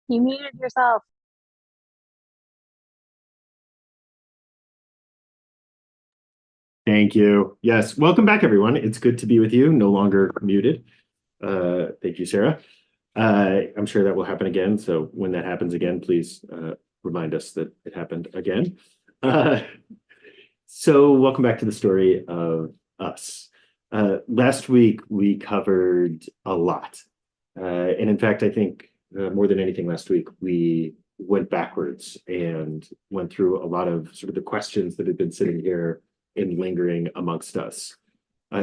You muted yourself. Thank you. Yes, welcome back, everyone. It's good to be with you, no longer muted. Thank you, Sarah. I'm sure that will happen again. So when that happens again, please remind us that it happened again. Uh, so welcome back to the story of us. Last week, we covered a lot. And in fact, I think more than anything last week, we went backwards and went through a lot of sort of the questions that had been sitting here and lingering amongst us.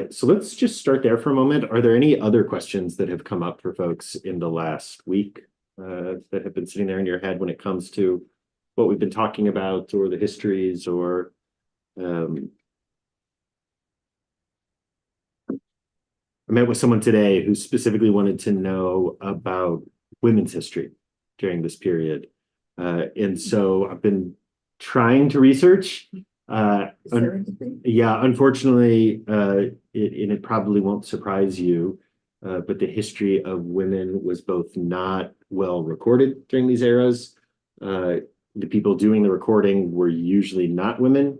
So let's just start there for a moment. Are there any other questions that have come up for folks in the last week that have been sitting there in your head when it comes to what we've been talking about or the histories or I met with someone today who specifically wanted to know about women's history during this period. And so I've been trying to research. Yeah, unfortunately, and it probably won't surprise you, but the history of women was both not well recorded during these eras. The people doing the recording were usually not women.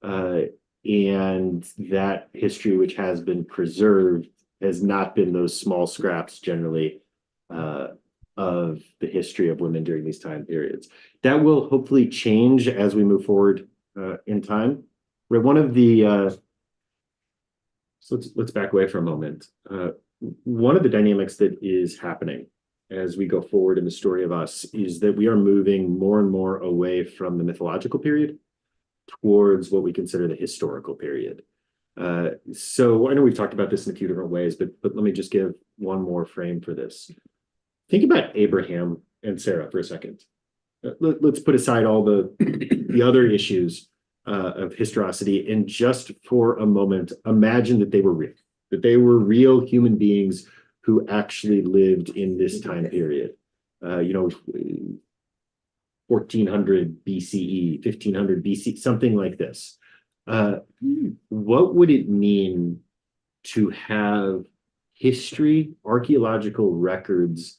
And that history, which has been preserved, has not been those small scraps generally of the history of women during these time periods. That will hopefully change as we move forward in time. One of the so let's back away for a moment. One of the dynamics that is happening as we go forward in the story of us is that we are moving more and more away from the mythological period towards what we consider the historical period. So I know we've talked about this in a few different ways, but let me just give one more frame for this. Think about Abraham and Sarah for a second. Let's put aside all the other issues of historicity and just for a moment imagine that they were real human beings who actually lived in this time period. 1400 BCE, 1500 BC, something like this. What would it mean to have history, archaeological records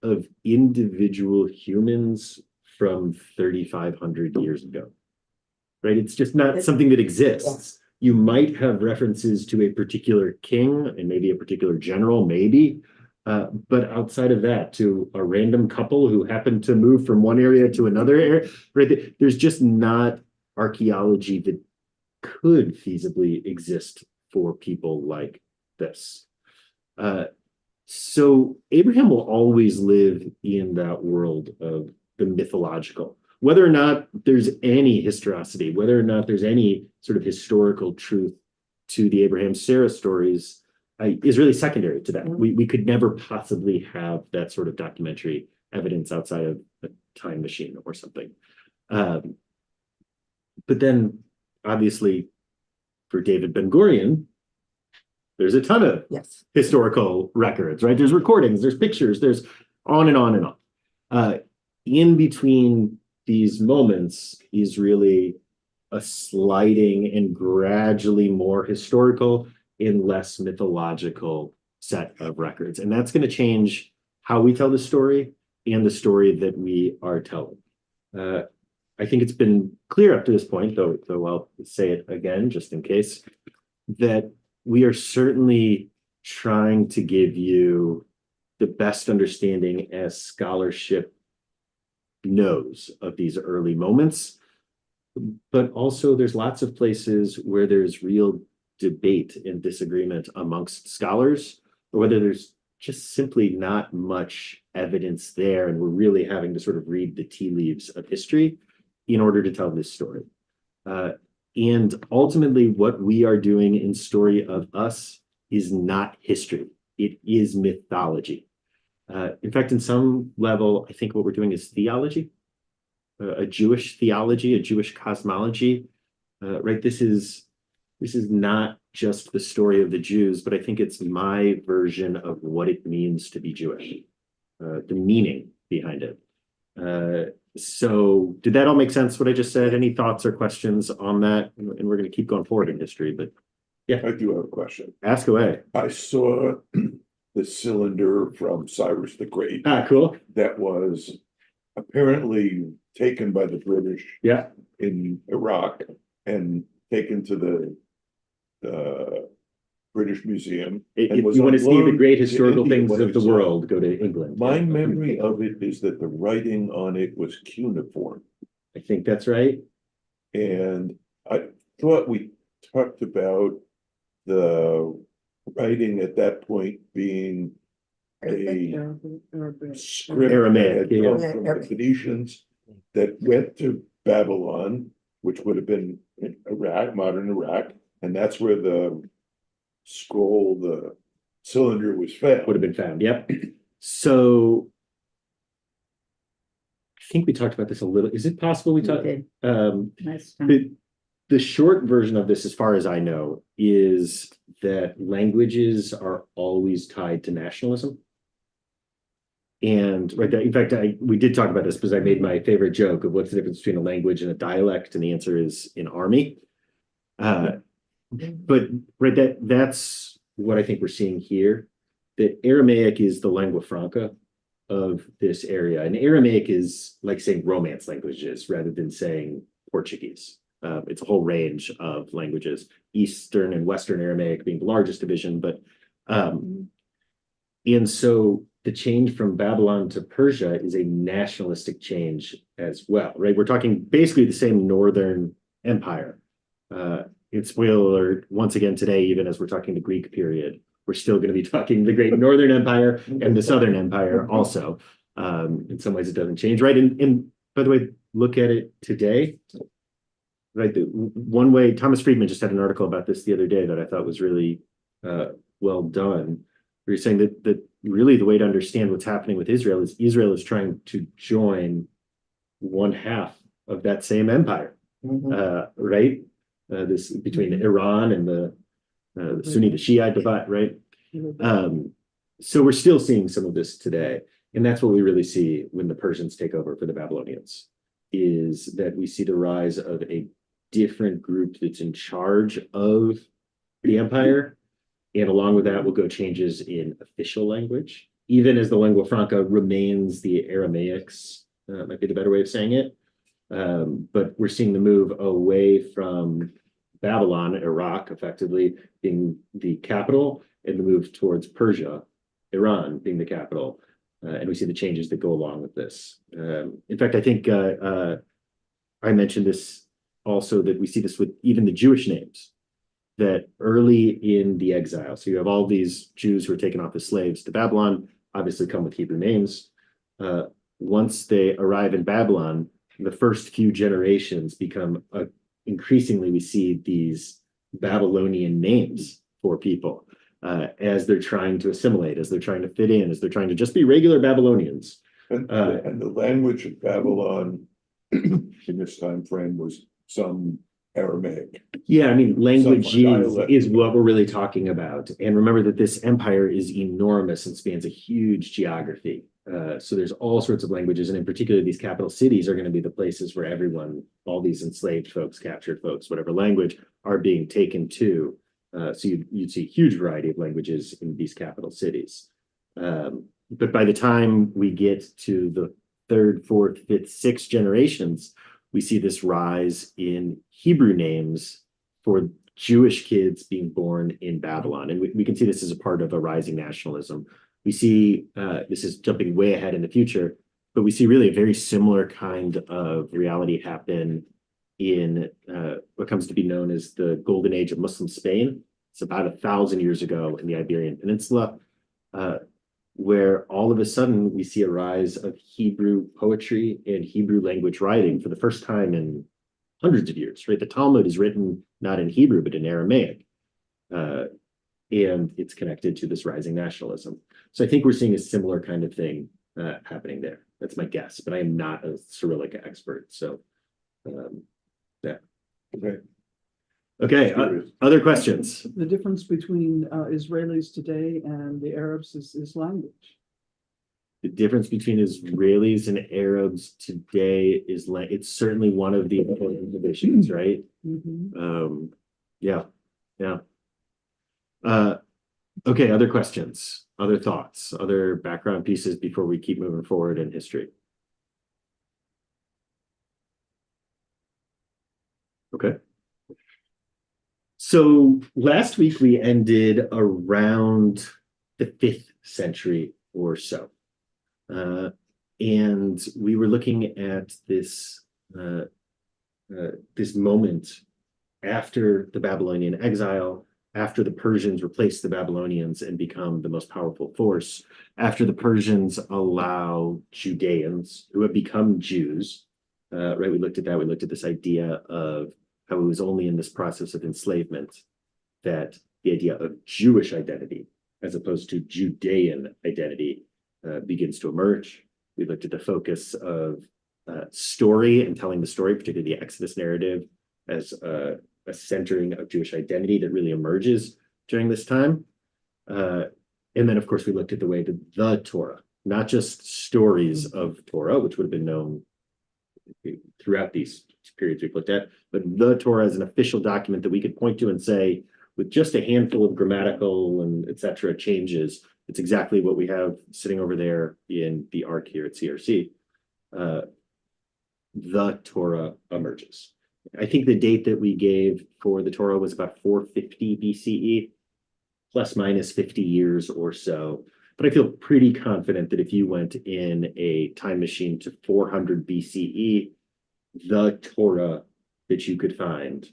of individual humans from 3,500 years ago? Right? It's just not something that exists. You might have references to a particular king and maybe a particular general, maybe. But outside of that, to a random couple who happened to move from one area to another area, right? There's just not archaeology that could feasibly exist for people like this. So Abraham will always live in that world of the mythological. Whether or not there's any historicity, whether or not there's any sort of historical truth to the Abraham-Sarah stories, is really secondary to that. We could never possibly have that sort of documentary evidence outside of a time machine or something. But then, obviously, for David Ben-Gurion, there's a ton of historical records, right? There's recordings, there's pictures, there's on and on and on. In between these moments is really a sliding and gradually more historical and less mythological set of records. And that's going to change how we tell the story and the story that we are telling. I think it's been clear up to this point, though I'll say it again, just in case, that we are certainly trying to give you the best understanding as scholarship knows of these early moments. But also there's lots of places where there's real debate and disagreement amongst scholars, or whether there's just simply not much evidence there, and we're really having to sort of read the tea leaves of history in order to tell this story. And ultimately, what we are doing in Story of Us is not history. It is mythology. In fact, in some level, I think what we're doing is theology, a Jewish theology, a Jewish cosmology, right? This is not just the story of the Jews, but I think it's my version of what it means to be Jewish, the meaning behind it. So did that all make sense, what I just said? Any thoughts or questions on that? And we're going to keep going forward in history, but yeah. I do have a question. Ask away. I saw the cylinder from Cyrus the Great Ah, cool. that was apparently taken by the British Yeah. in Iraq and taken to the British Museum. And If was you want to see the on great loan to historical India things when of I the saw it. world, go to England. My Yeah. memory of it is that the writing on it was cuneiform. I think that's right. And I thought we talked about the writing at that point being a script that Aramaic, had yeah. come from the Phoenicians that went to Babylon, which would have been in Iraq, modern Iraq, and that's where the scroll, the cylinder was found. Would have been found. Yep. So I think we talked about this a little. Is it possible we talked? The short version of this, as far as I know, is that languages are always tied to nationalism. And right, in fact, we did talk about this because I made my favorite joke of what's the difference between a language and a dialect, and the answer is an army. But right, that's what I think we're seeing here. That Aramaic is the lingua franca of this area, and Aramaic is like saying Romance languages rather than saying Portuguese. It's a whole range of languages, Eastern and Western Aramaic being the largest division, but and so the change from Babylon to Persia is a nationalistic change as well, right? We're talking basically the same Northern Empire. It's spoiler alert, once again today, even as we're talking the Greek period, we're still going to be talking the great Northern Empire and the Southern Empire also. In some ways it doesn't change, right? And by the way, look at it today. Right, one way, Thomas Friedman just had an article about this the other day that I thought was really well done. Where you're saying that really the way to understand what's happening with Israel is trying to join one half of that same empire, right? This between Iran and the Sunni to Shiite divide, right? So we're still seeing some of this today, and that's what we really see when the Persians take over for the Babylonians. Is that we see the rise of a different group that's in charge of the empire, and along with that will go changes in official language, even as the lingua franca remains the Aramaics, might be the better way of saying it. But we're seeing the move away from Babylon, Iraq, effectively being the capital, and the move towards Persia, Iran being the capital. And we see the changes that go along with this. In fact, I think I mentioned this also, that we see this with even the Jewish names, that early in the exile, so you have all these Jews who are taken off as slaves to Babylon, obviously come with Hebrew names. Once they arrive in Babylon, the first few generations become increasingly, we see these Babylonian names for people. As they're trying to assimilate, as they're trying to fit in, as they're trying to just be regular Babylonians. And the language of Babylon in this time frame was some Aramaic. Yeah, I mean, language is what we're really talking about. And remember that this empire is enormous and spans a huge geography. So there's all sorts of languages, and in particular, these capital cities are going to be the places where everyone, all these enslaved folks, captured folks, whatever language, are being taken to. So you'd see a huge variety of languages in these capital cities. But by the time we get to the third, fourth, fifth, sixth generations, we see this rise in Hebrew names for Jewish kids being born in Babylon. And we can see this as a part of a rising nationalism. We see, this is jumping way ahead in the future, but we see really a very similar kind of reality happen in what comes to be known as the Golden Age of Muslim Spain. It's about 1,000 years ago in the Iberian Peninsula, where all of a sudden we see a rise of Hebrew poetry and Hebrew language writing for the first time in hundreds of years, right? The Talmud is written not in Hebrew, but in Aramaic. And it's connected to this rising nationalism. So I think we're seeing a similar kind of thing happening there. That's my guess, but I am not a Cyrillic expert. So, yeah. Okay, other questions? The difference between Israelis today and the Arabs is language. The difference between Israelis and Arabs today is it's certainly one of the important divisions, right? Yeah. Okay, other questions, other thoughts, other background pieces before we keep moving forward in history? So last week we ended around the 5th century or so. And we were looking at this this moment after the Babylonian exile, after the Persians replace the Babylonians and become the most powerful force, after the Persians allow Judeans who have become Jews, right? We looked at that. We looked at this idea of how it was only in this process of enslavement that the idea of Jewish identity, as opposed to Judean identity, begins to emerge. We looked at the focus of story and telling the story, particularly the Exodus narrative, as a centering of Jewish identity that really emerges during this time. And then, of course, we looked at the way that the Torah, not just stories of Torah, which would have been known throughout these periods we've looked at, but the Torah as an official document that we could point to and say, with just a handful of grammatical and et cetera changes, it's exactly what we have sitting over there in the arc here at CRC. The Torah emerges. I think the date that we gave for the Torah was about 450 BCE, plus minus 50 years or so. But I feel pretty confident that if you went in a time machine to 400 BCE, the Torah that you could find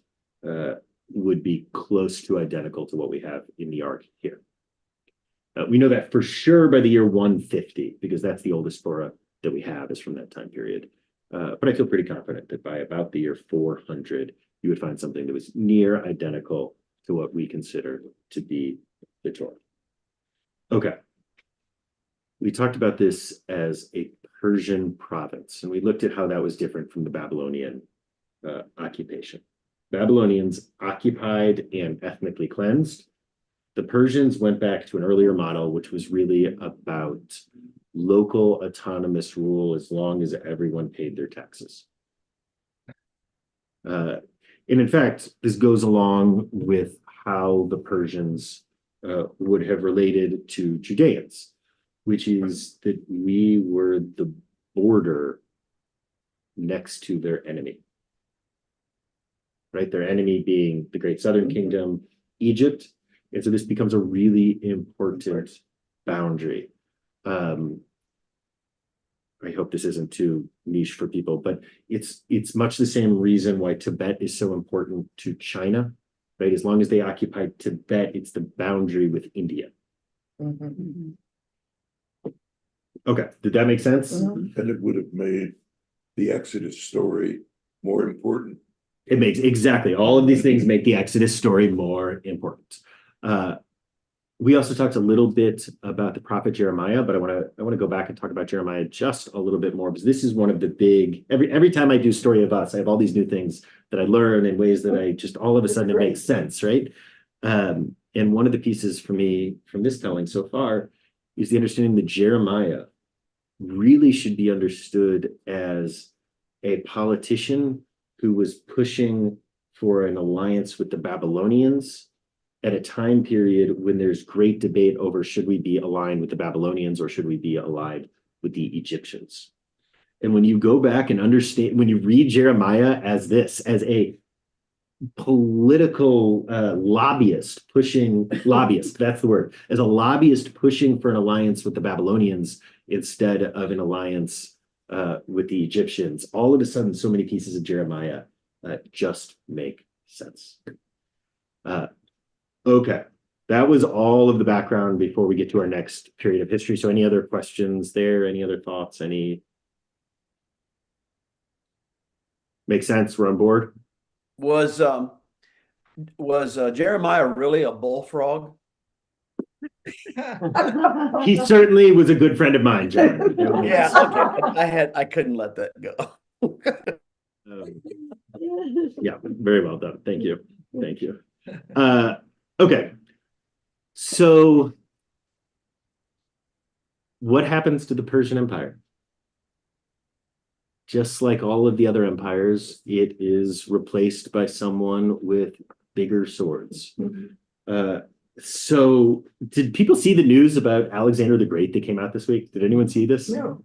would be close to identical to what we have in the ark here. We know that for sure by the year 150, because that's the oldest Torah that we have is from that time period. But I feel pretty confident that by about the year 400, you would find something that was near identical to what we consider to be the Torah. Okay. We talked about this as a Persian province, and we looked at how that was different from the Babylonian occupation. Babylonians occupied and ethnically cleansed. The Persians went back to an earlier model, which was really about local autonomous rule as long as everyone paid their taxes. And in fact, this goes along with how the Persians would have related to Judeans, which is that we were the border next to their enemy. Right? Their enemy being the Great Southern Kingdom, Egypt. And so this becomes a really important boundary. I hope this isn't too niche for people, but it's much the same reason why Tibet is so important to China, right? As long as they occupy Tibet, it's the boundary with India. Okay, did that make sense? And it would have made the Exodus story more important. It makes exactly all of these things make the Exodus story more important. We also talked a little bit about the prophet Jeremiah, but I want to go back and talk about Jeremiah just a little bit more, because this is one of the big, every time I do Story of Us, I have all these new things that I learn in ways that I just all of a sudden it makes sense, right? And one of the pieces for me from this telling so far is the understanding that Jeremiah really should be understood as a politician who was pushing for an alliance with the Babylonians at a time period when there's great debate over should we be aligned with the Babylonians or should we be allied with the Egyptians. And when you go back and understand, when you read Jeremiah as this, as a political lobbyist, that's the word, as a lobbyist pushing for an alliance with the Babylonians instead of an alliance with the Egyptians, all of a sudden, so many pieces of Jeremiah just make sense. Okay, that was all of the background before we get to our next period of history. So any other questions there? Any other thoughts? Any? Make sense? We're on board? Was Jeremiah really a bullfrog? He certainly was a good friend of mine, John. Yeah, okay. I couldn't let that go. Yeah, very well done. Thank you. Thank you. Okay. So what happens to the Persian Empire? Just like all of the other empires, it is replaced by someone with bigger swords. So did people see the news about Alexander the Great that came out this week? Did anyone see this? No.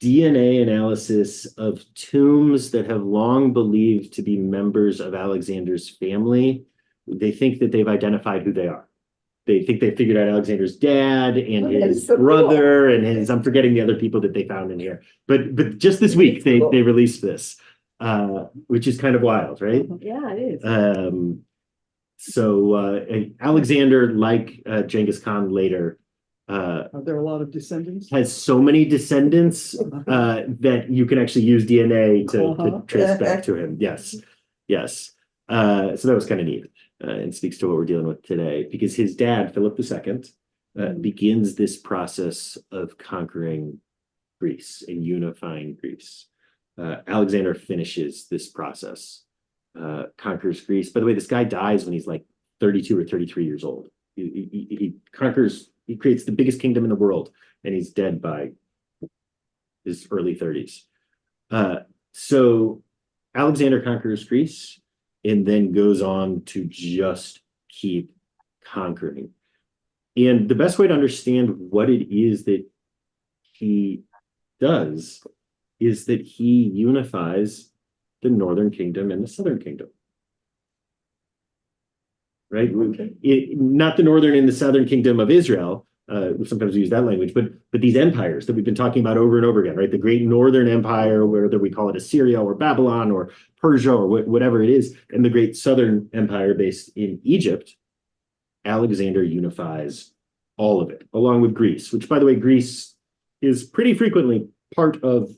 DNA analysis of tombs that have long believed to be members of Alexander's family. They think that they've identified who they are. They think they figured out Alexander's dad and Oh, that his is so brother and his, I'm forgetting the other people that they found in here. But just this week they released this, which is kind of wild, right? Yeah, it is. So Alexander, like Genghis Khan later, Are there a lot of descendants? has so many descendants that you can actually use DNA to trace back to him. Yes, yes. So that was kind of neat, and speaks to what we're dealing with today, because his dad, Philip II, begins this process of conquering Greece and unifying Greece. Alexander finishes this process, conquers Greece. By the way, this guy dies when he's like 32 or 33 years old. He conquers, he creates the biggest kingdom in the world, and he's dead by his early 30s. So Alexander conquers Greece and then goes on to just keep conquering. And the best way to understand what it is that he does is that he unifies the northern kingdom and the southern kingdom. Right? Not the northern and the southern kingdom of Israel. Sometimes we use that language, but these empires that we've been talking about over and over again, right? The great northern empire, whether we call it Assyria or Babylon or Persia or whatever it is, and the great southern empire based in Egypt. Alexander unifies all of it, along with Greece, which, by the way, Greece is pretty frequently part of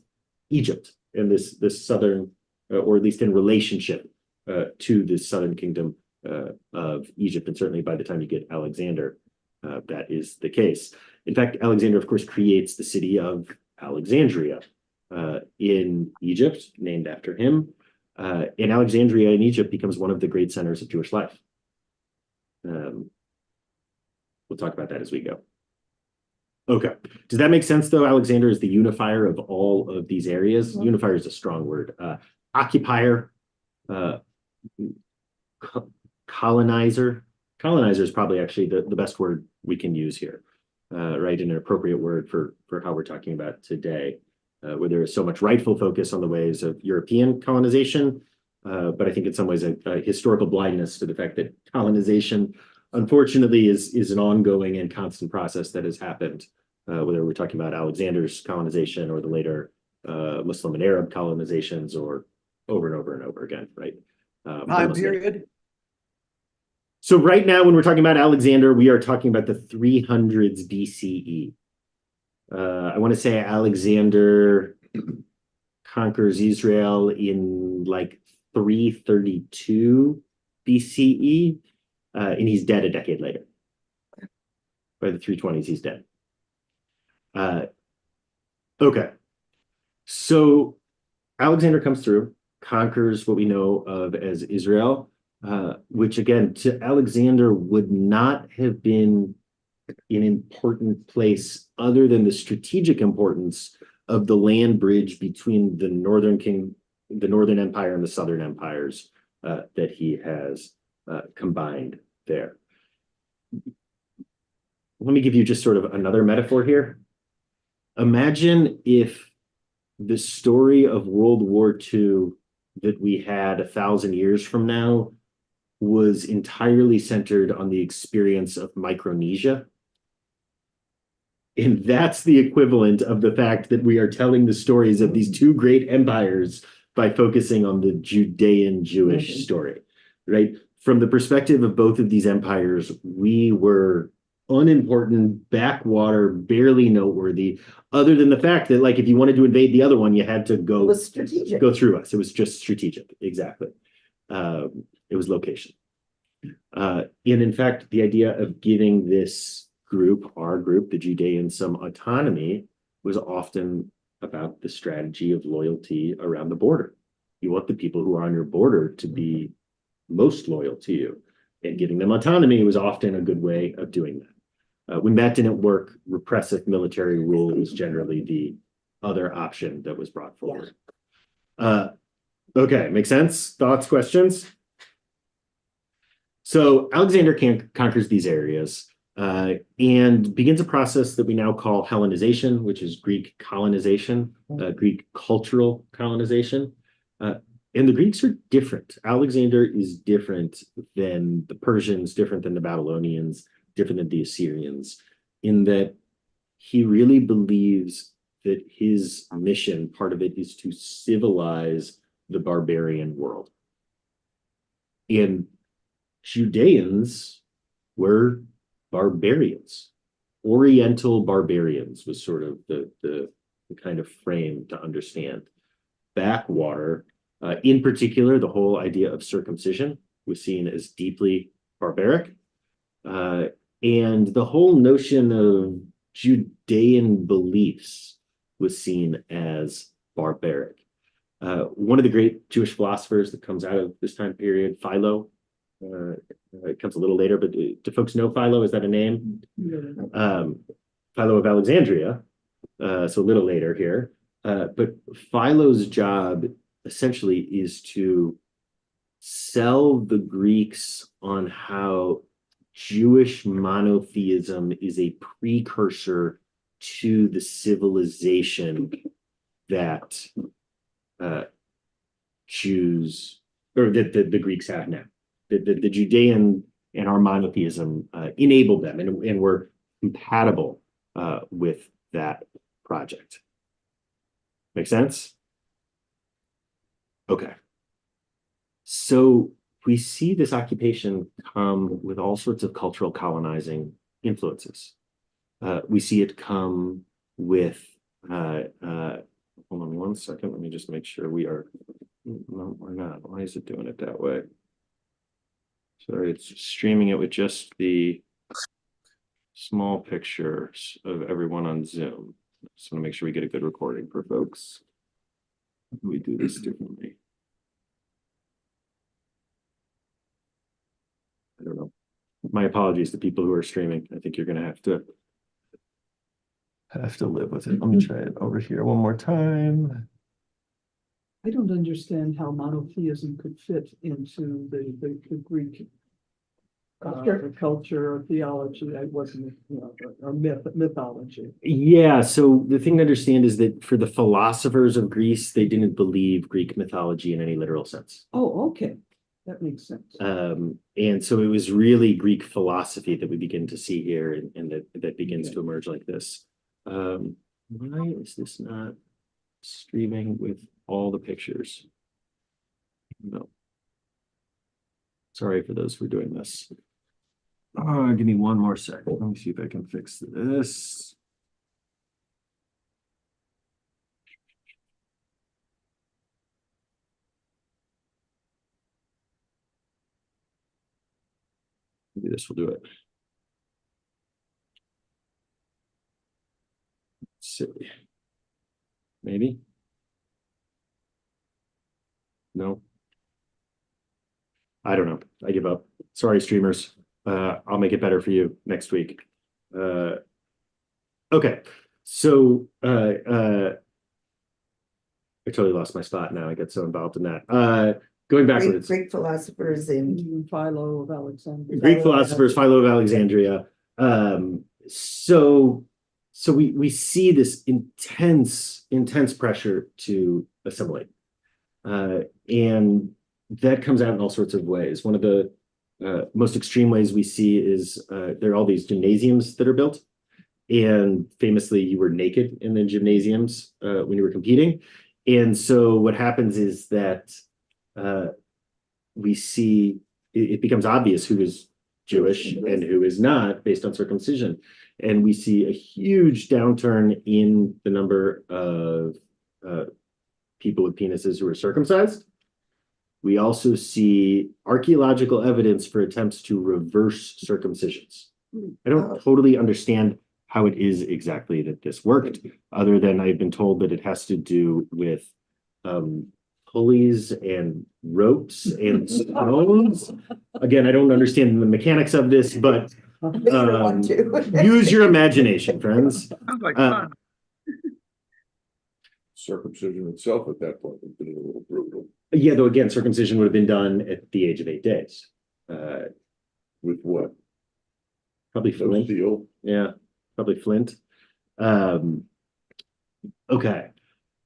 Egypt in this southern, or at least in relationship to the southern kingdom of Egypt, and certainly by the time you get Alexander, that is the case. In fact, Alexander, of course, creates the city of Alexandria in Egypt, named after him. And Alexandria in Egypt becomes one of the great centers of Jewish life. We'll talk about that as we go. Okay. Does that make sense, though? Alexander is the unifier of all of these areas. Yeah. Unifier is a strong word. Occupier, colonizer. Colonizer is probably actually the best word we can use here, right? And an appropriate word for how we're talking about today, where there is so much rightful focus on the ways of European colonization, but I think in some ways a historical blindness to the fact that colonization, unfortunately, is an ongoing and constant process that has happened, whether we're talking about Alexander's colonization or the later Muslim and Arab colonizations, or over and over and over again, right? Time period. So right now, when we're talking about Alexander, we are talking about the 300s BCE. I want to say Alexander conquers Israel in like 332 BCE, and he's dead a decade later. By the 320s, he's dead. Okay. So Alexander comes through, conquers what we know of as Israel, which again, to Alexander would not have been an important place other than the strategic importance of the land bridge between the northern empire and the southern empires that he has combined there. Let me give you just sort of another metaphor here. Imagine if the story of World War II that we had 1,000 years from now was entirely centered on the experience of Micronesia. And that's the equivalent of the fact that we are telling the stories of these two great empires by focusing on the Judean Jewish story, right? From the perspective of both of these empires, we were unimportant, backwater, barely noteworthy, other than the fact that, like, if you wanted to invade the other one, you had to go through us. It was just strategic. Exactly. It was location. And in fact, the idea of giving this group, our group, the Judeans, some autonomy was often about the strategy of loyalty around the border. You want the people who are on your border to be most loyal to you, and giving them autonomy was often a good way of doing that. When that didn't work, repressive military rule was generally the other option that was brought forward. Okay, make sense? Thoughts, questions? So Alexander conquers these areas. and begins a process that we now call Hellenization, which is Greek colonization, Greek cultural colonization. And the Greeks are different. Alexander is different than the Persians, different than the Babylonians, different than the Assyrians, in that he really believes that his mission, part of it, is to civilize the barbarian world. And Judeans were barbarians. Oriental barbarians was sort of the kind of frame to understand. Backwater, in particular, the whole idea of circumcision was seen as deeply barbaric. And the whole notion of Judean beliefs was seen as barbaric. One of the great Jewish philosophers that comes out of this time period, Philo, it comes a little later, but do folks know Philo? Is that a name? Philo of Alexandria, so a little later here. But Philo's job essentially is to sell the Greeks on how Jewish monotheism is a precursor to the civilization that Jews, or that the Greeks have now. The Judean and our monotheism enabled them and were compatible with that project. Make sense? Okay. So we see this occupation come with all sorts of cultural colonizing influences. We see it come with, hold on one second, let me just make sure we are, no, we're not. Why is it doing it that way? Sorry, it's streaming it with just the small pictures of everyone on Zoom. Just want to make sure we get a good recording for folks. How do we do this differently? I don't know. My apologies to people who are streaming. I think you're going to have to live with it. Let me try it over here one more time. I don't understand how monotheism could fit into the Greek culture or theology. I wasn't, or mythology. Yeah, so the thing to understand is that for the philosophers of Greece, they didn't believe Greek mythology in any literal sense. Oh, okay. That makes sense. And so it was really Greek philosophy that we begin to see here, and that begins to emerge like this. Why is this not streaming with all the pictures? No. Sorry for those who are doing this. Give me one more second. Let me see if I can fix this. Maybe this will do it. Let's see. Maybe. No. I don't know. I give up. Sorry, streamers. I'll make it better for you next week. Okay. So I totally lost my spot now. I get so involved in that. Going backwards. Greek philosophers in Philo of Alexandria. Greek philosophers, Philo of Alexandria. So we see this intense pressure to assimilate. And that comes out in all sorts of ways. One of the most extreme ways we see is there are all these gymnasiums that are built. And famously, you were naked in the gymnasiums when you were competing. And so what happens is that we see it becomes obvious who is Jewish and who is not based on circumcision. And we see a huge downturn in the number of people with penises who are circumcised. We also see archaeological evidence for attempts to reverse circumcisions. I don't totally understand how it is exactly that this worked, other than I've been told that it has to do with pulleys and ropes and stones. Again, I don't understand the mechanics of this, but use your imagination, friends. Sounds like fun. Circumcision itself at that point would have been a little brutal. Yeah, though again, circumcision would have been done at the age of 8 days. With what? Probably No Flint. steel. Yeah, probably Flint. Okay.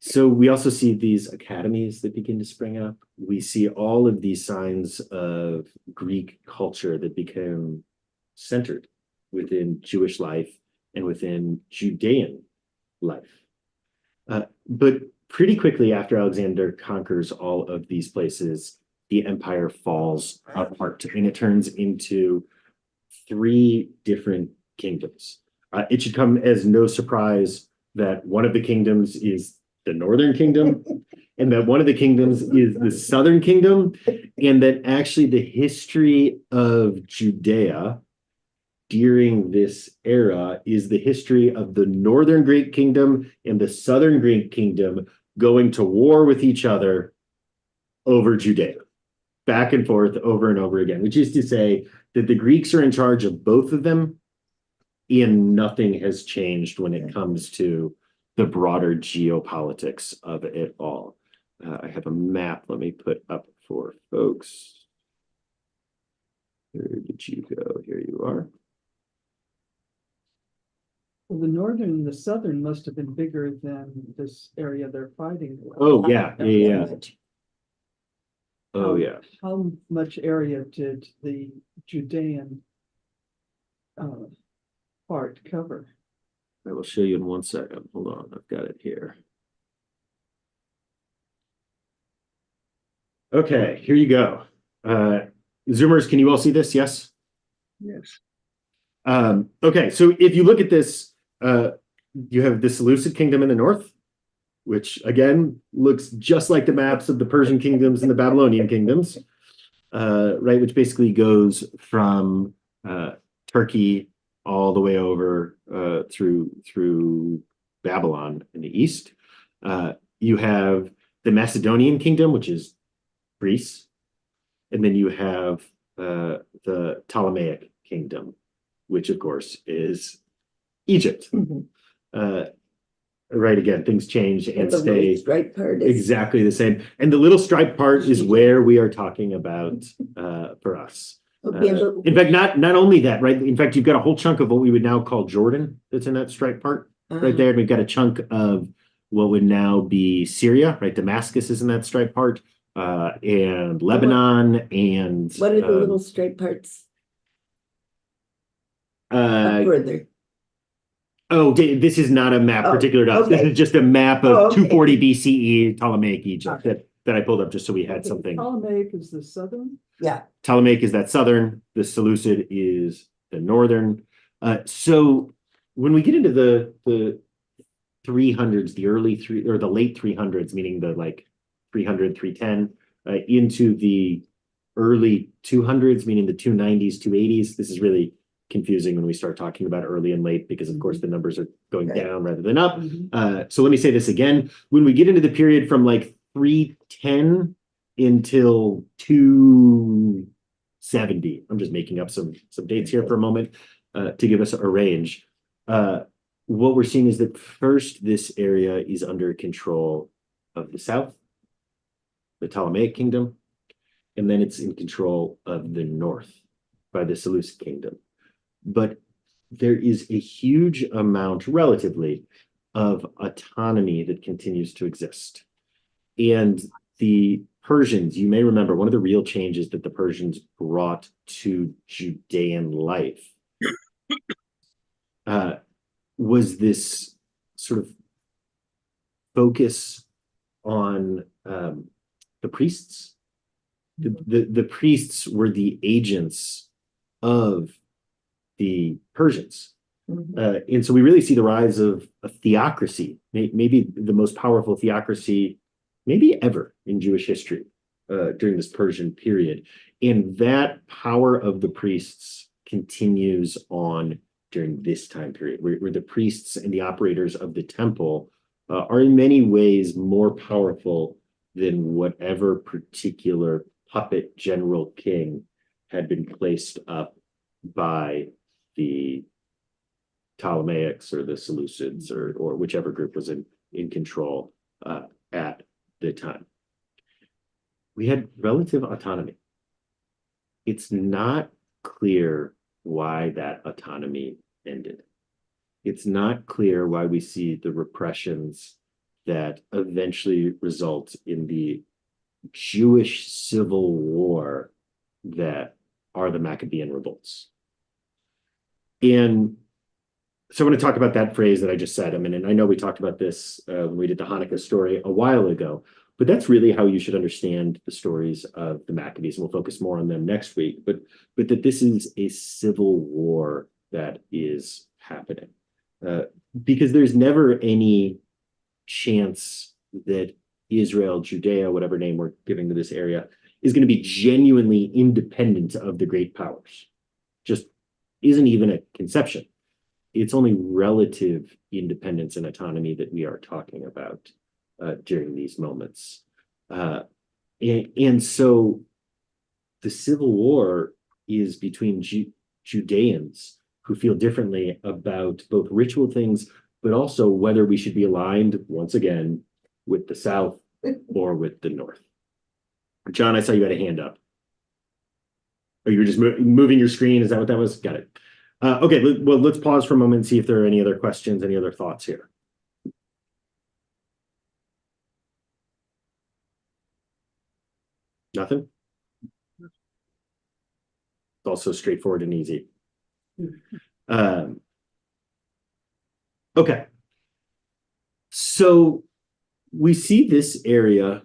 So we also see these academies that begin to spring up. We see all of these signs of Greek culture that become centered within Jewish life and within Judean life. But pretty quickly after Alexander conquers all of these places, the empire falls apart and it turns into three different kingdoms. It should come as no surprise that one of the kingdoms is the northern kingdom and that one of the kingdoms is the southern kingdom, and that actually the history of Judea during this era is the history of the northern Greek kingdom and the southern Greek kingdom going to war with each other over Judea, back and forth over and over again, which is to say that the Greeks are in charge of both of them and nothing has changed when it comes to the broader geopolitics of it all. I have a map, let me put up for folks. Where did you go? Here you are. Well, the northern and the southern must have been bigger than this area they're fighting. Oh, yeah. Oh, yeah. How much area did the Judean part cover? I will show you in 1 second. Hold on, I've got it here. Okay, here you go. Zoomers, can you all see this? Yes? Yes. Okay, so if you look at this, you have the Seleucid kingdom in the north, which again looks just like the maps of the Persian kingdoms and the Babylonian kingdoms, right? Which basically goes from Turkey all the way over through Babylon in the east. You have the Macedonian kingdom, which is Greece, and then you have the Ptolemaic kingdom, which of course is Egypt. Right, again, things change and The stay little striped part is exactly the same. And the little stripe part is where we are talking about for us. okay, but In fact, not only that, right? In fact, you've got a whole chunk of what we would now call Jordan that's in that stripe part right there. And we've got a chunk of what would now be Syria, right? Damascus is in that stripe part, and Lebanon, and what are the little striped parts up further? Oh, this is not a map particular to us. This okay. is just a map of Oh, okay. 240 BCE Ptolemaic Egypt that I pulled up just so we had something. Ptolemaic is the southern. Yeah. Ptolemaic is that southern, the Seleucid is the northern. So when we get into the 300s, the late 300s, meaning the like 300, 310, into the early 200s, meaning the 290s, 280s, this is really confusing when we start talking about early and late, because of course the numbers are going down rather than up. So let me say this again. When we get into the period from like 310 until 270, I'm just making up some dates here for a moment to give us a range. What we're seeing is that first, this area is under control of the south, the Ptolemaic kingdom, and then it's in control of the north by the Seleucid kingdom. But there is a huge amount, relatively, of autonomy that continues to exist. And the Persians, you may remember, one of the real changes that the Persians brought to Judean life was this sort of focus on the priests. The priests were the agents of the Persians. And so we really see the rise of a theocracy, maybe the most powerful theocracy maybe ever in Jewish history during this Persian period. And that power of the priests continues on during this time period, where the priests and the operators of the temple are in many ways more powerful than whatever particular puppet general king had been placed up by the Ptolemaics or the Seleucids or whichever group was in control at the time. We had relative autonomy. It's not clear why that autonomy ended. It's not clear why we see the repressions that eventually result in the Jewish civil war that are the Maccabean revolts. And so I want to talk about that phrase that I just said. I mean, and I know we talked about this when we did the Hanukkah story a while ago, but that's really how you should understand the stories of the Maccabees. And we'll focus more on them next week, but that this is a civil war that is happening. Because there's never any chance that Israel, Judea, whatever name we're giving to this area, is going to be genuinely independent of the great powers. Just isn't even a conception. It's only relative independence and autonomy that we are talking about during these moments. And so the civil war is between Judeans who feel differently about both ritual things, but also whether we should be aligned, once again, with the South or with the North. John, I saw you had a hand up. Or you were just moving your screen? Is that what that was? Got it. Okay, well, let's pause for a moment and see if there are any other questions, any other thoughts here. Nothing? It's also straightforward and easy. Okay. So we see this area.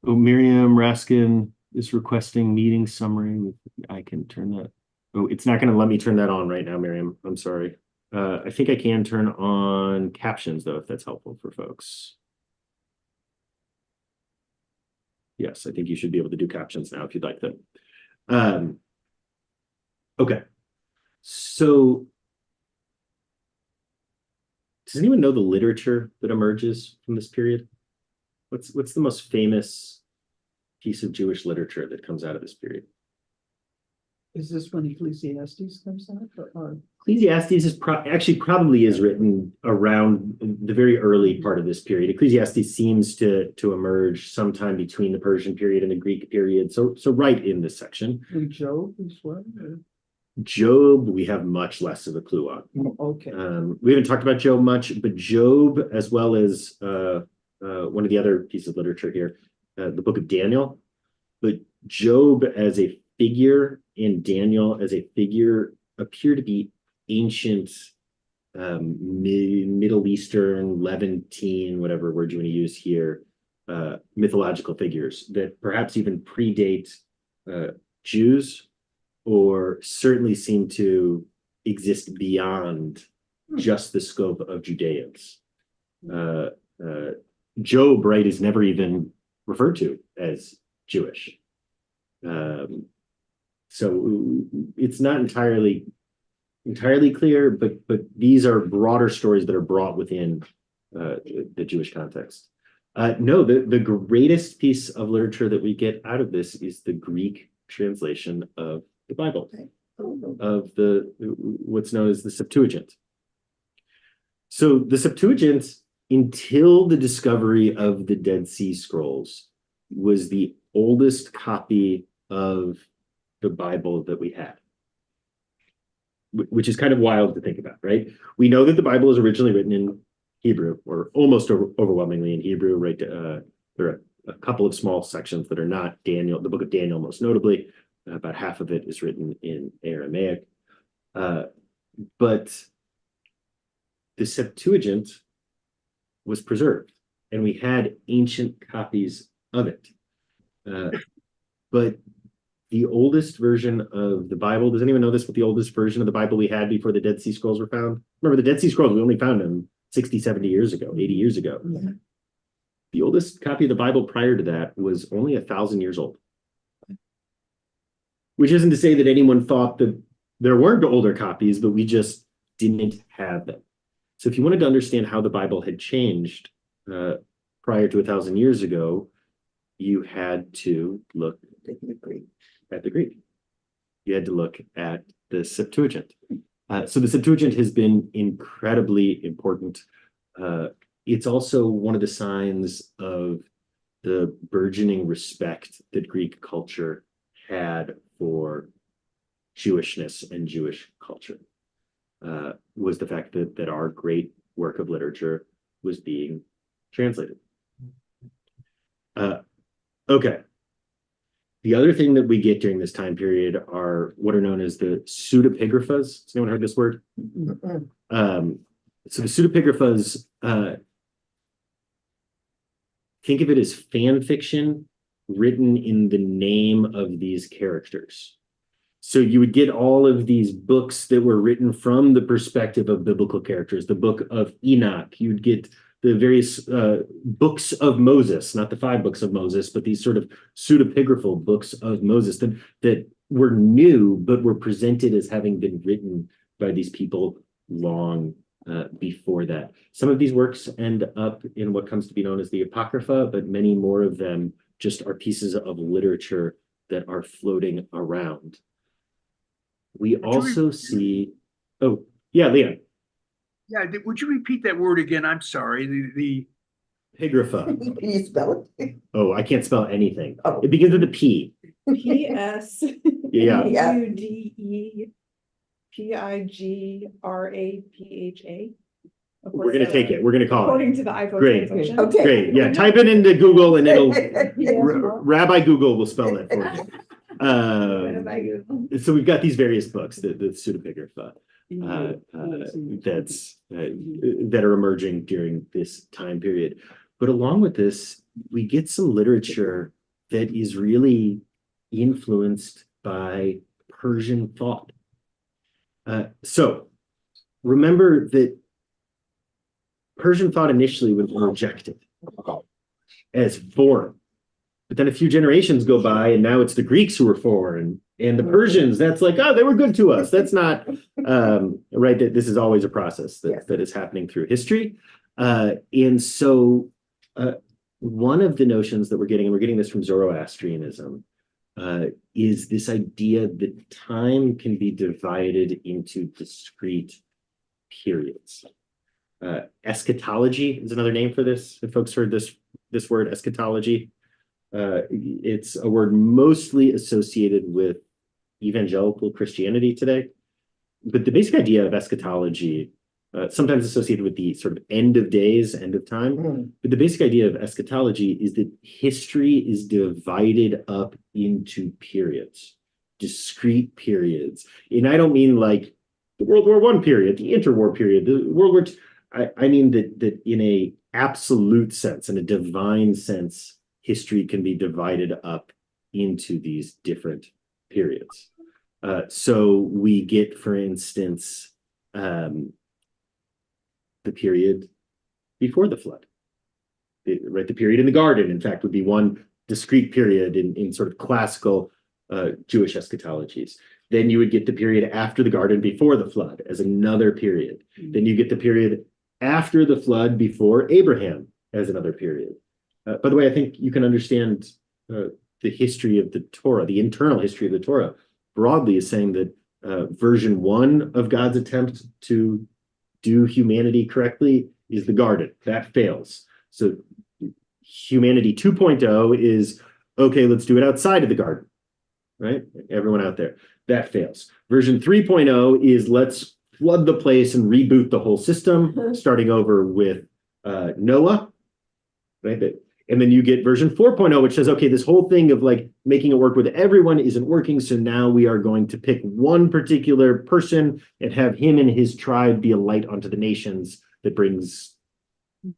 Oh, Miriam Raskin is requesting meeting summary. I can turn that. Oh, it's not going to let me turn that on right now, Miriam. I'm sorry. I think I can turn on captions, though, if that's helpful for folks. Yes, I think you should be able to do captions now if you'd like them. Okay. So does anyone know the literature that emerges from this period? What's the most famous piece of Jewish literature that comes out of this period? Is this when Ecclesiastes comes out? Or Ecclesiastes is probably is written around the very early part of this period. Ecclesiastes seems to emerge sometime between the Persian period and the Greek period. So right in this section. and Job as well? Or- Job, we have much less of a clue on. Okay. We haven't talked about Job much, but Job, as well as one of the other pieces of literature here, the book of Daniel. But Job as a figure and Daniel as a figure appear to be ancient Middle Eastern, Levantine, whatever word you want to use here, mythological figures that perhaps even predate Jews, or certainly seem to exist beyond just the scope of Judeans. Job, right, is never even referred to as Jewish. So it's not entirely clear, but these are broader stories that are brought within the Jewish context. No, the greatest piece of literature that we get out of this is the Greek translation of the Bible, of what's known as the Septuagint. So the Septuagint, until the discovery of the Dead Sea Scrolls, was the oldest copy of the Bible that we had, which is kind of wild to think about, right? We know that the Bible is originally written in Hebrew, or almost overwhelmingly in Hebrew, right? There are a couple of small sections that are not Daniel, the book of Daniel most notably. About half of it is written in Aramaic. But the Septuagint was preserved, and we had ancient copies of it. But the oldest version of the Bible, does anyone know this? What the oldest version of the Bible we had before the Dead Sea Scrolls were found? Remember, the Dead Sea Scrolls, we only found them 60, 70 years ago, 80 years ago. Yeah. The oldest copy of the Bible prior to that was only 1,000 years old. Which isn't to say that anyone thought that there weren't older copies, but we just didn't have them. So if you wanted to understand how the Bible had changed prior to 1,000 years ago, you had to look at the Greek. You had to look at the Septuagint. So the Septuagint has been incredibly important. It's also one of the signs of the burgeoning respect that Greek culture had for Jewishness and Jewish culture, was the fact that our great work of literature was being translated. Okay. The other thing that we get during this time period are what are known as the pseudepigraphas. Has anyone heard this word? So the pseudepigraphas, think of it as fan fiction written in the name of these characters. So you would get all of these books that were written from the perspective of biblical characters. The book of Enoch, you'd get the various books of Moses, not the 5 books of Moses, but these sort of pseudepigraphal books of Moses that were new, but were presented as having been written by these people long before that. Some of these works end up in what comes to be known as the Apocrypha, but many more of them just are pieces of literature that are floating around. We also see, oh, yeah, Leon. Yeah, would you repeat that word again? I'm sorry. The Epigrapha. Can you spell it? Oh, I can't spell anything. Oh. It begins with a P. P-S. Yeah. Yeah. U-D-E-P-I-G-R-A-P-H-A. We're going to take it. We're going to call According it. to the iPhone Great. translation. Okay. Great. Yeah. Type it into Google and it'll, Yes, Rabbi Google will spell that for you. Rabbi Google. So we've got these various books, the pseudepigrapha, that are emerging during this time period. But along with this, we get some literature that is really influenced by Persian thought. So remember that Persian thought initially was rejected as foreign. But then a few generations go by and now it's the Greeks who are foreign and the Persians, that's like, oh, they were good to us. That's not right. That this is always a process that is happening through history. And so one of the notions that we're getting, and we're getting this from Zoroastrianism, is this idea that time can be divided into discrete periods. Eschatology is another name for this. If folks heard this word, eschatology, it's a word mostly associated with evangelical Christianity today. But the basic idea of eschatology, sometimes associated with the sort of end of days, end of time. But the basic idea of eschatology is that history is divided up into periods, discrete periods. And I don't mean like the World War I period, the interwar period, the World War II. I mean that in a absolute sense, in a divine sense, history can be divided up into these different periods. So we get, for instance, the period before the flood, right? The period in the garden, in fact, would be one discrete period in sort of classical Jewish eschatologies. Then you would get the period after the garden before the flood as another period. Then you get the period after the flood before Abraham as another period. By the way, I think you can understand the history of the Torah, the internal history of the Torah, broadly is saying that version 1 of God's attempt to do humanity correctly is the garden. That fails. So humanity 2.0 is, okay, let's do it outside of the garden, right? Everyone out there. That fails. Version 3.0 is let's flood the place and reboot the whole system, starting over with Noah, right? And then you get version 4.0, which says, okay, this whole thing of like making it work with everyone isn't working. So now we are going to pick one particular person and have him and his tribe be a light unto the nations that brings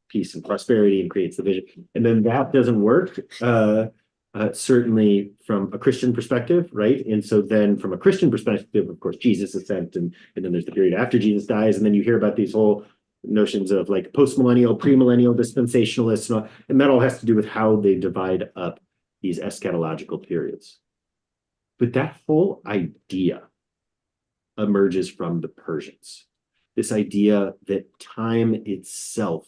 peace and prosperity and creates the vision. And then that doesn't work, certainly from a Christian perspective, right? And so then from a Christian perspective, of course, Jesus is sent, and then there's the period after Jesus dies. And then you hear about these whole notions of like post-millennial, premillennial, dispensationalists, and that all has to do with how they divide up these eschatological periods. But that whole idea emerges from the Persians. This idea that time itself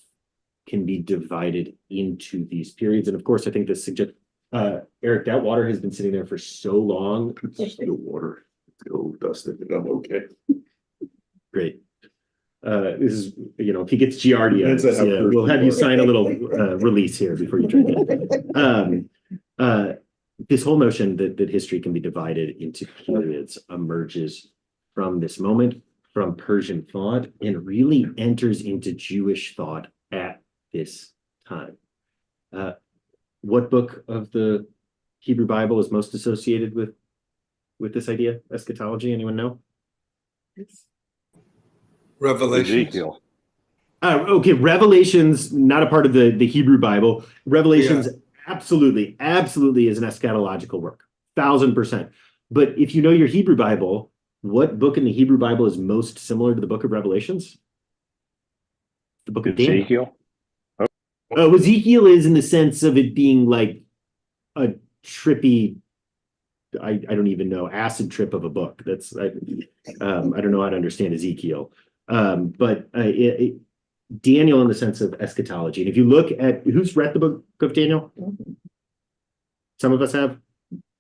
can be divided into these periods. And of course, I think this suggests, Eric, that water has been sitting there for so long. It's still water. It's still dusted, and I'm okay. Great. This is, if he gets Giardia, Depends on how we'll have you thirsty sign a little release here before you drink it. this whole notion that history can be divided into periods emerges from this moment, from Persian thought, and really enters into Jewish thought at this time. What book of the Hebrew Bible is most associated with this idea, eschatology? Anyone know? Revelation. Ezekiel. Okay, Revelation's not a part of the Hebrew Bible. Revelation's absolutely is an eschatological work, 1000%. But if you know your Hebrew Bible, what book in the Hebrew Bible is most similar to the book of Revelations? The book of Daniel. Ezekiel. Ezekiel is in the sense of it being like a trippy, I don't even know, acid trip of a book. That's I don't know how to understand Ezekiel. But Daniel in the sense of eschatology. And if you look at who's read the book of Daniel, some of us have.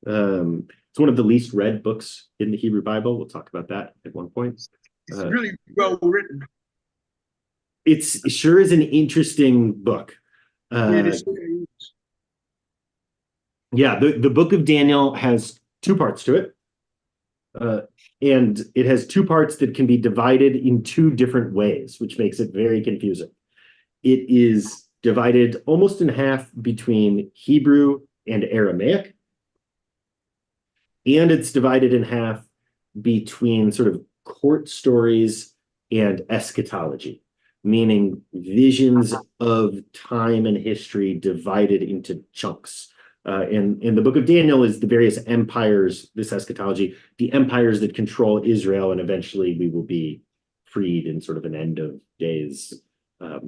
It's one of the least read books in the Hebrew Bible. We'll talk about that at one point. It's really well written. It sure is an interesting book. It is. Yeah, the book of Daniel has two parts to it. And it has two parts that can be divided in two different ways, which makes it very confusing. It is divided almost in half between Hebrew and Aramaic. And it's divided in half between sort of court stories and eschatology, meaning visions of time and history divided into chunks. And the book of Daniel is the various empires, this eschatology, the empires that control Israel, and eventually we will be freed in sort of an end of days. I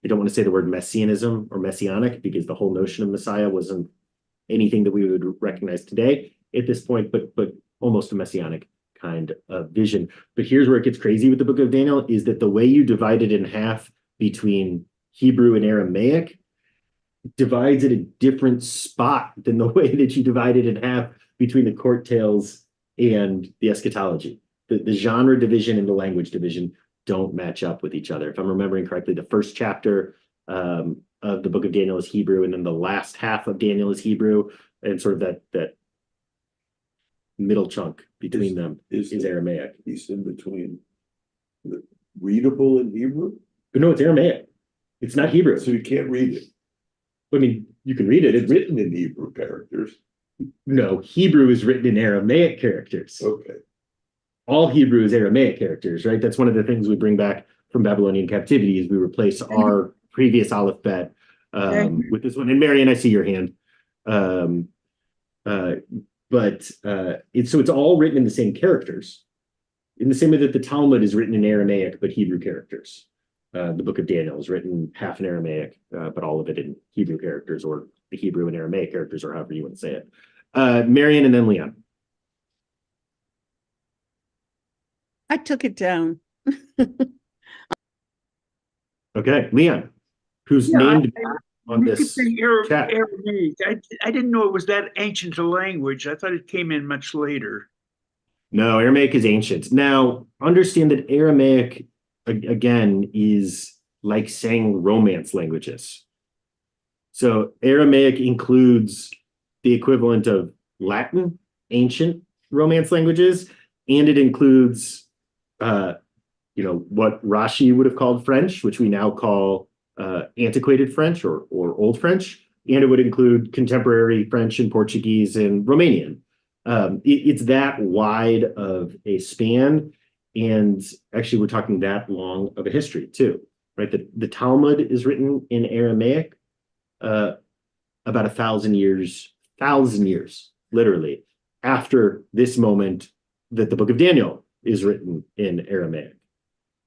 don't want to say the word messianism or messianic because the whole notion of Messiah wasn't anything that we would recognize today at this point, but almost a messianic kind of vision. But here's where it gets crazy with the book of Daniel is that the way you divide it in half between Hebrew and Aramaic divides at a different spot than the way that you divide it in half between the court tales and the eschatology. The genre division and the language division don't match up with each other. If I'm remembering correctly, the first chapter of the book of Daniel is Hebrew, and then the last half of Daniel is Hebrew, and sort of that middle chunk between them is Aramaic. He's in between the readable in Hebrew? But no, it's Aramaic. It's not Hebrew. So you can't read it. I mean, you can read it. It's written in Hebrew characters. No, Hebrew is written in Aramaic characters. Okay. All Hebrew is Aramaic characters, right? That's one of the things we bring back from Babylonian captivity is we replace our previous alphabet with this one. And Marian, I see your hand. It's all written in the same characters, in the same way that the Talmud is written in Aramaic, but Hebrew characters. The book of Daniel is written half in Aramaic, but all of it in Hebrew characters, or the Hebrew and Aramaic characters, or however you want to say it. Marian and then Leon. I took it down. Okay, Leon, who's Yeah, named on You could this say chat. Aramaic. I didn't know it was that ancient a language. I thought it came in much later. No, Aramaic is ancient. Now, understand that Aramaic, again, is like saying Romance languages. So Aramaic includes the equivalent of Latin, ancient Romance languages, and it includes, what Rashi would have called French, which we now call antiquated French or Old French, and it would include contemporary French and Portuguese and Romanian. It's that wide of a span, and actually we're talking that long of a history too, right? The Talmud is written in Aramaic about 1,000 years, literally, after this moment that the book of Daniel is written in Aramaic.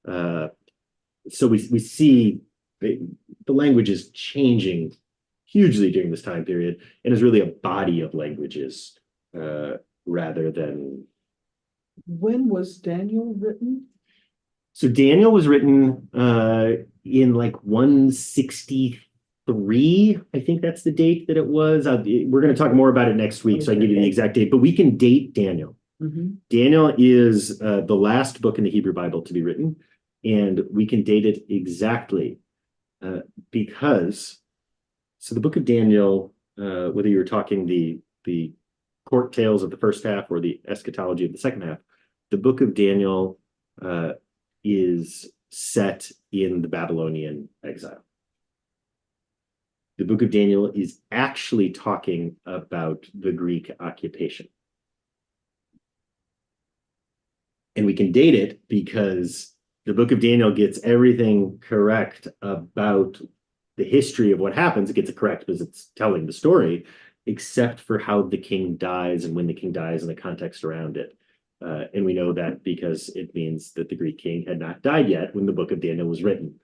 So we see the language is changing hugely during this time period, and is really a body of languages rather than. When was Daniel written? So Daniel was written in like 163. I think that's the date that it was. We're going to talk more about it next week, so I can give you the exact date, but we can date Daniel. Mm-hmm. Daniel is the last book in the Hebrew Bible to be written, and we can date it exactly because, so the book of Daniel whether you're talking the court tales of the first half or the eschatology of the second half, the book of Daniel is set in the Babylonian exile. The book of Daniel is actually talking about the Greek occupation. And we can date it because the book of Daniel gets everything correct about the history of what happens. It gets it correct because it's telling the story, except for how the king dies and when the king dies and the context around it. And we know that because it means that the Greek king had not died yet when the book of Daniel was written.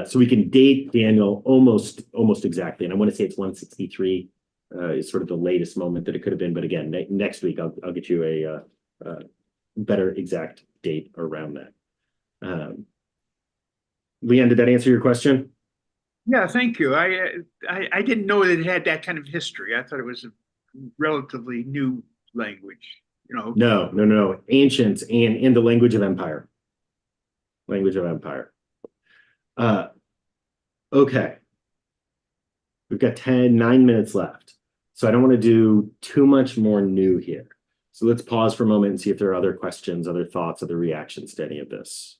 So we can date Daniel almost exactly. And I want to say it's 163 is sort of the latest moment that it could have been. But again, next week, I'll get you a better exact date around that. Leanne, did that answer your question? Yeah, thank you. I didn't know that it had that kind of history. I thought it was a relatively new language, you know. No. Ancient and in the language of empire. Language of empire. Okay. We've got 9 minutes left. So I don't want to do too much more new here. So let's pause for a moment and see if there are other questions, other thoughts, other reactions to any of this.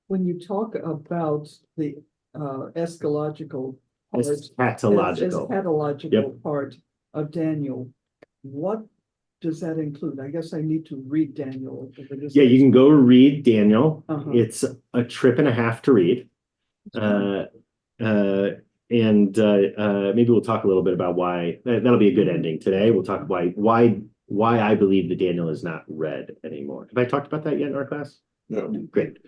When you talk about the eschatological part, Eschatological. eschatological Yep. part of Daniel, what does that include? I guess I need to read Daniel. Yeah, you can go read Daniel. Uh-huh. It's a trip and a half to read. Maybe we'll talk a little bit about why. That'll be a good ending today. We'll talk why I believe that Daniel is not read anymore. Have I talked about that yet in our class? No. Great.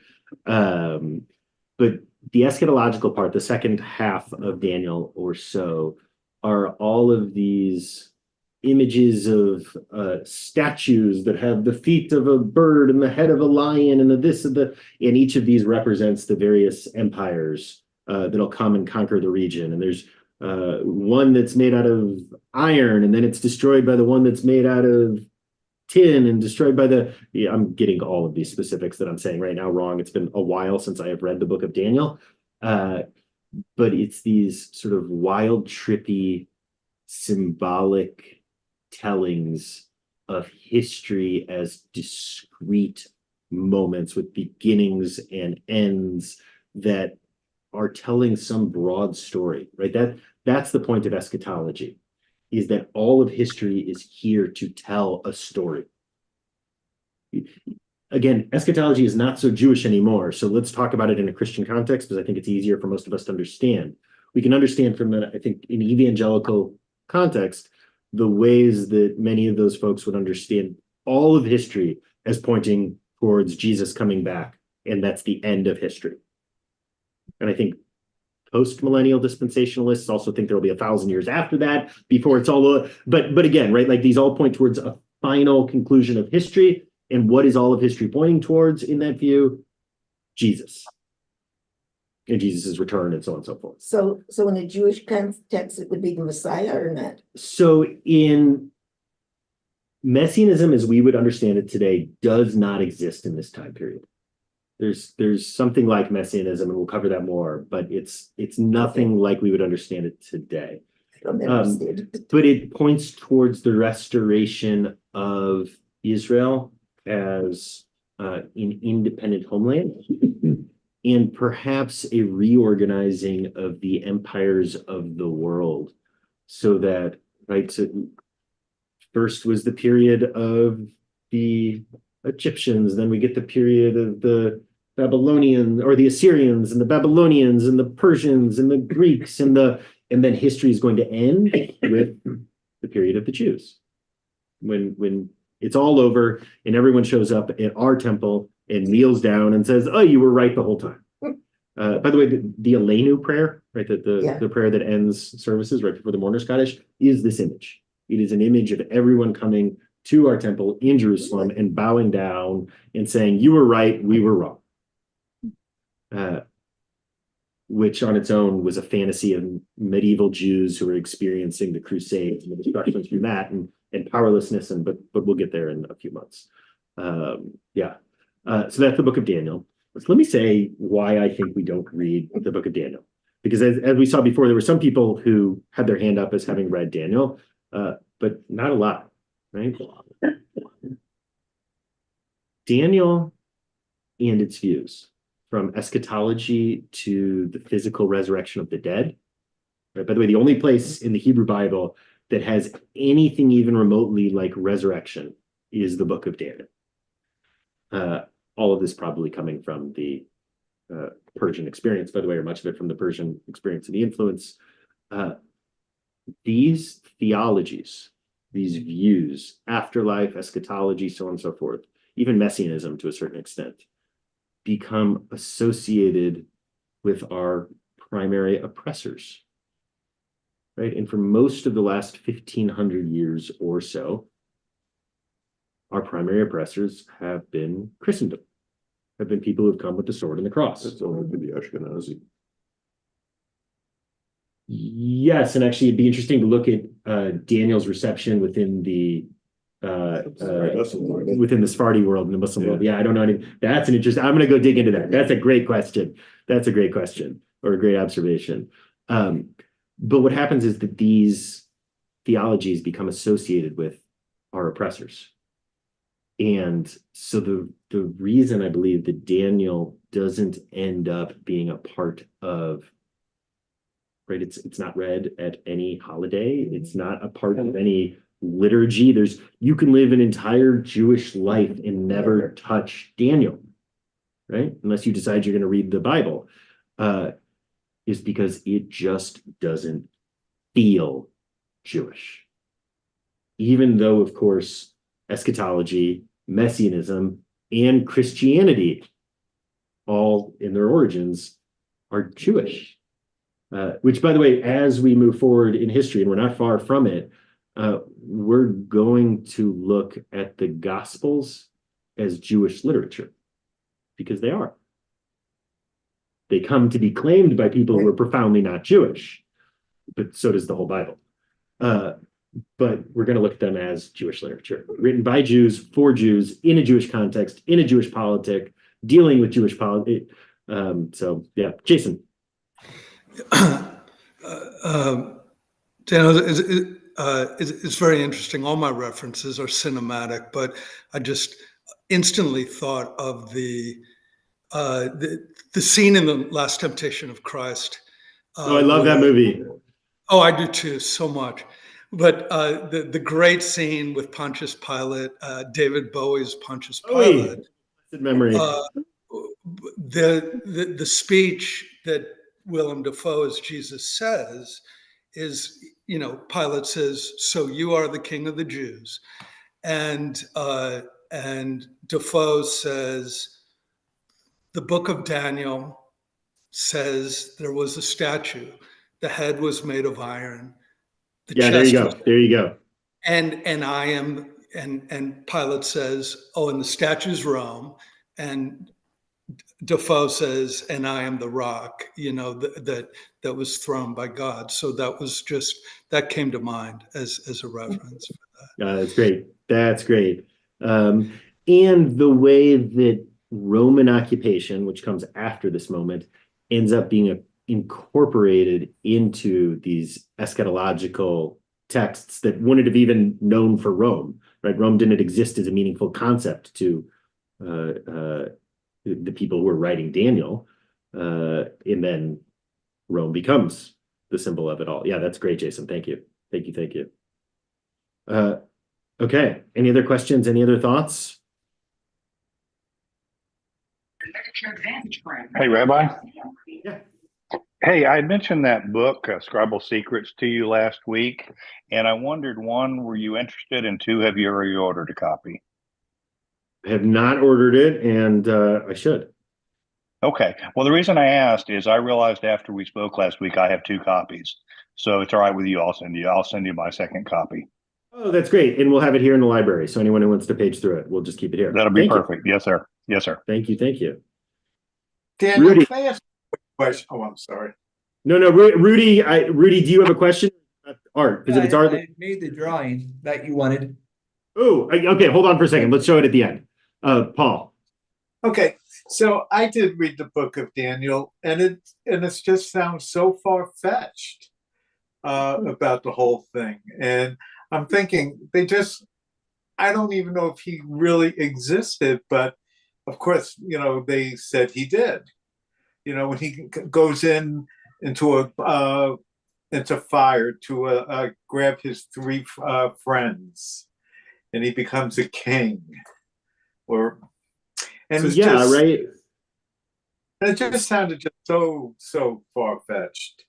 But the eschatological part, the second half of Daniel or so, are all of these images of statues that have the feet of a bird and the head of a lion and and each of these represents the various empires that'll come and conquer the region. And there's one that's made out of iron, and then it's destroyed by the one that's made out of tin and destroyed by I'm getting all of these specifics that I'm saying right now wrong. It's been a while since I have read the book of Daniel. But it's these sort of wild, trippy, symbolic tellings of history as discrete moments with beginnings and ends that are telling some broad story, right? That's the point of eschatology, is that all of history is here to tell a story. Again, eschatology is not so Jewish anymore, so let's talk about it in a Christian context, because I think it's easier for most of us to understand. We can understand from, I think, an evangelical context, the ways that many of those folks would understand all of history as pointing towards Jesus coming back, and that's the end of history. And I think post-millennial dispensationalists also think there will be 1,000 years after that before it's all, but again, right, like these all point towards a final conclusion of history. And what is all of history pointing towards in that view? Jesus. And Jesus' return and so on and so forth. So in a Jewish context, it would be the Messiah or not? So in Messianism, as we would understand it today, does not exist in this time period. There's something like Messianism, and we'll cover that more, but it's nothing like we would understand it today. I don't understand it. But it points towards the restoration of Israel as an independent homeland, and perhaps a reorganizing of the empires of the world, so that, right, so first was the period of the Egyptians, then we get the period of the Babylonians or the Assyrians and the Babylonians and the Persians and the Greeks, and then history is going to end with the period of the Jews, when it's all over and everyone shows up at our temple and kneels down and says, "Oh, you were right the whole time." By the way, the Aleinu prayer, right, the prayer that ends services right before the mourner's Kaddish, is this image. It is an image of everyone coming to our temple in Jerusalem and bowing down and saying, "You were right, we were wrong." Which on its own was a fantasy of medieval Jews who were experiencing the Crusades and the destruction through that and powerlessness, but we'll get there in a few months. So that's the book of Daniel. let me say why I think we don't read the book of Daniel. Because as we saw before, there were some people who had their hand up as having read Daniel, but not a lot, right? Daniel and its views, from eschatology to the physical resurrection of the dead. Right? By the way, the only place in the Hebrew Bible that has anything even remotely like resurrection is the book of Daniel. All of this probably coming from the Persian experience, by the way, or much of it from the Persian experience and the influence. These theologies, these views, afterlife, eschatology, so on and so forth, even messianism to a certain extent, become associated with our primary oppressors, right? And for most of the last 1,500 years or so, our primary oppressors have been Christendom, have been people who have come with the sword and the cross. That's only been the Ashkenazi. Yes, and actually it'd be interesting to look at Daniel's reception within the within the Sephardi world and the Muslim world. Yeah, I don't know any. That's an interesting. I'm going to go dig into that. That's a great question. That's a great question or a great observation. But what happens is that these theologies become associated with our oppressors. And so the reason I believe that Daniel doesn't end up being a part of, right? It's not read at any holiday. It's not a part of any liturgy. You can live an entire Jewish life and never touch Daniel, right? Unless you decide you're going to read the Bible, is because it just doesn't feel Jewish. Even though, of course, eschatology, messianism, and Christianity, all in their origins, are Jewish. Which, by the way, as we move forward in history, and we're not far from it, we're going to look at the Gospels as Jewish literature, because they are. They come to be claimed by people who are profoundly not Jewish, but so does the whole Bible. But we're going to look at them as Jewish literature, written by Jews, for Jews, in a Jewish context, in a Jewish politic, dealing with Jewish politics. So, yeah, Jason. Daniel, it's very interesting. All my references are cinematic, but I just instantly thought of the scene in the Last Temptation of Christ. I love that movie. Oh, I do too, so much. But the great scene with Pontius Pilate, David Bowie's Pontius Pilate. Good memory. The speech that Willem Dafoe as Jesus says is, Pilate says, "So you are the king of the Jews," and Dafoe says, "The book of Daniel says there was a statue. The head was made of iron. There you go. There you go. And I am." And Pilate says, "Oh, and the statue's Rome." And Defoe says, "And I am the rock," that was thrown by God. So that came to mind as a reference for that. That's great. That's great. And the way that Roman occupation, which comes after this moment, ends up being incorporated into these eschatological texts that wouldn't have even known for Rome, right? Rome didn't exist as a meaningful concept to the people who are writing Daniel, and then Rome becomes the symbol of it all. Yeah, that's great, Jason. Thank you. Thank you. Okay. Any other questions? Any other thoughts? Hey, Rabbi. Yeah. Hey, I had mentioned that book, Scribal Secrets, to you last week, and I wondered, one, were you interested, and two, have you already ordered a copy? I have not ordered it, and I should. Okay. Well, the reason I asked is I realized after we spoke last week, I have two copies. So it's all right with you. I'll send you my second copy. Oh, that's great. And we'll have it here in the library. So anyone who wants to page through it, we'll just keep it here. That'll be perfect. Yes, sir. Yes, sir. Thank you. Daniel, Rudy. can I ask a question? Oh, I'm sorry. No, Rudy, Rudy, do you have a question? Art, because if it's art. I made the drawing that you wanted. Oh, okay. Hold on for a second. Let's show it at the end. Paul. Okay, so I did read the book of Daniel, and it just sounds so far-fetched about the whole thing. And I'm thinking I don't even know if he really existed, but of course, they said he did. When he goes into into fire to grab his three friends, and he becomes a king, or and So it's yeah, just right. it just sounded just so far fetched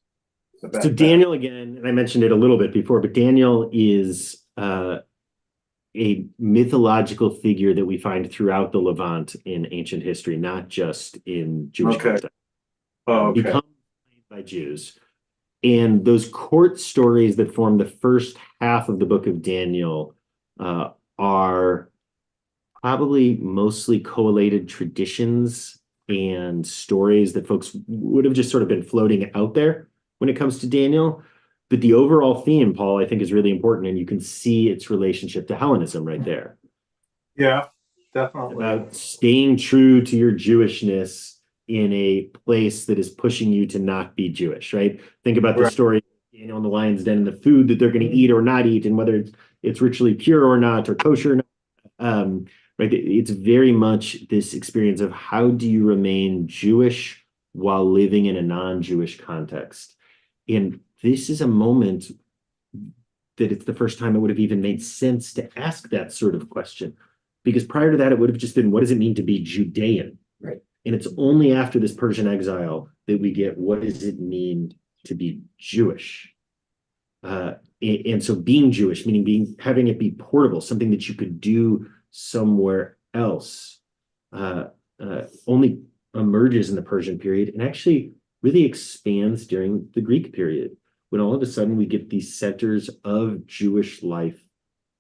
about So that. Daniel again, and I mentioned it a little bit before, but Daniel is a mythological figure that we find throughout the Levant in ancient history, not just in Jewish Okay. context. Oh, okay. Become by Jews. And those court stories that form the first half of the book of Daniel are probably mostly collated traditions and stories that folks would have just sort of been floating out there when it comes to Daniel. But the overall theme, Paul, I think is really important, and you can see its relationship to Hellenism right there. Yeah, definitely. About staying true to your Jewishness in a place that is pushing you to not be Jewish, right? Think about the Right. story, on the lion's den and the food that they're going to eat or not eat, and whether it's ritually pure or not, or kosher or not. Right? It's very much this experience of how do you remain Jewish while living in a non-Jewish context. And this is a moment that it's the first time it would have even made sense to ask that sort of question. Because prior to that, it would have just been, what does it mean to be Judean? Right. And it's only after this Persian exile that we get, what does it mean to be Jewish? And so being Jewish, meaning having it be portable, something that you could do somewhere else, only emerges in the Persian period and actually really expands during the Greek period, when all of a sudden we get these centers of Jewish life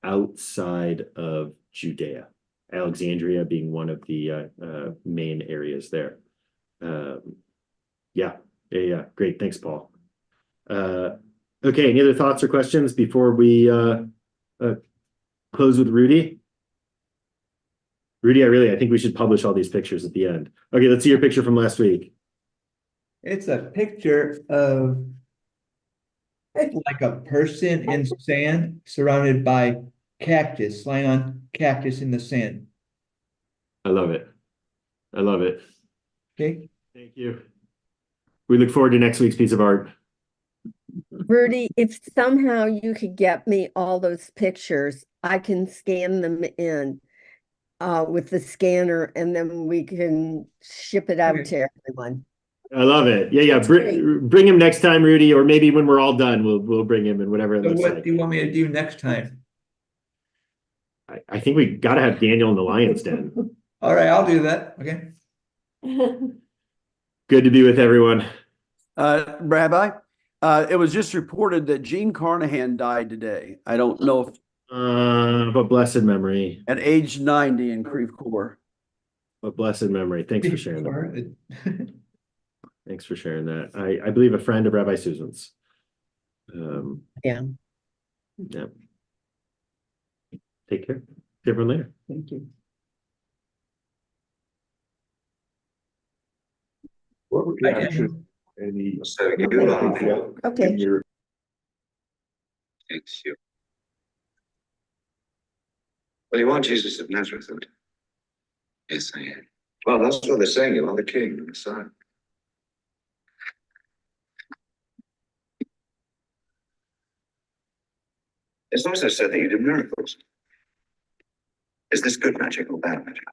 outside of Judea, Alexandria being one of the main areas there. Yeah. Great. Thanks, Paul. Okay, any other thoughts or questions before we close with Rudy? Rudy, I think we should publish all these pictures at the end. Okay, let's see your picture from last week. It's a picture of like a person in sand surrounded by cactus, lying on cactus in the sand. I love it. I love it. Okay. Thank you. We look forward to next week's piece of art. Rudy, if somehow you could get me all those pictures, I can scan them in with the scanner, and then we can ship it out Okay. to everyone. I love it. Yeah. Bring him next time, Rudy, or maybe when we're all done, we'll bring him and whatever it So looks what like. do you want me to do next time? I think we got to have Daniel in the lion's den. All right, I'll do that. Okay. Good to be with everyone. Rabbi, it was just reported that Gene Carnahan died today. I don't know if But blessed memory. at age 90 in Creve Coeur. But blessed memory. Thanks for sharing that. that. Thanks for sharing that. I believe a friend of Rabbi Susan's. Yeah. Yeah. Take care. See everyone later. Thank you. What reaction? Any? Okay. Your Thanks you. Well, you are Jesus of Nazareth, aren't you? Yes, I am. Well, that's what they're saying. You are the king, the Messiah. It's also said that you do miracles. Is this good magic or bad magic?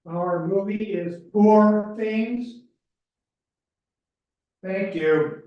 Our movie is Poor Things. Thank you.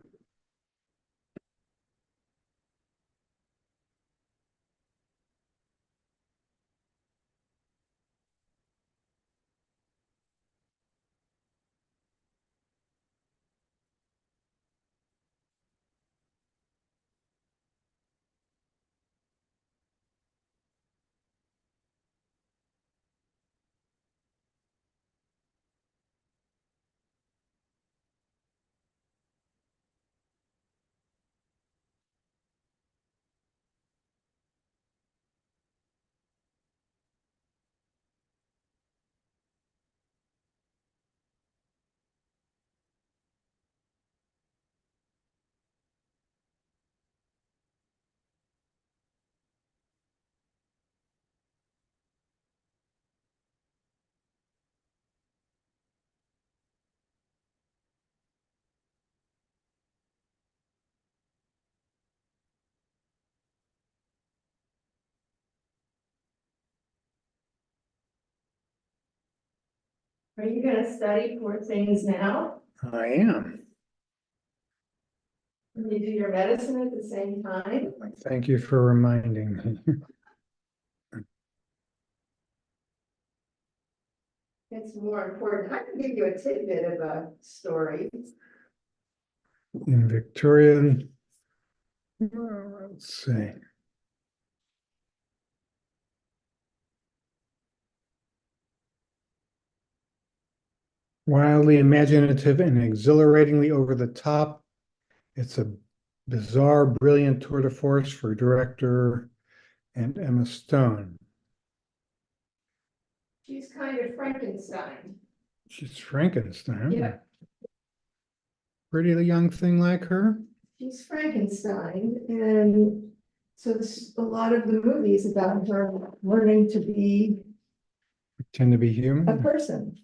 Are you gonna study for things now? I am. Can you do your medicine at the same time? Thank you for reminding me. It's more important. I can give you a tidbit of a story. In Victorian, let's see. Wildly imaginative and exhilaratingly over the top. It's a bizarre, brilliant tour de force for director and Emma Stone. She's kind of Frankenstein. She's Frankenstein. Yeah. Pretty young thing like her. She's Frankenstein, and so a lot of the movies about her learning to be Tend to be a human. person.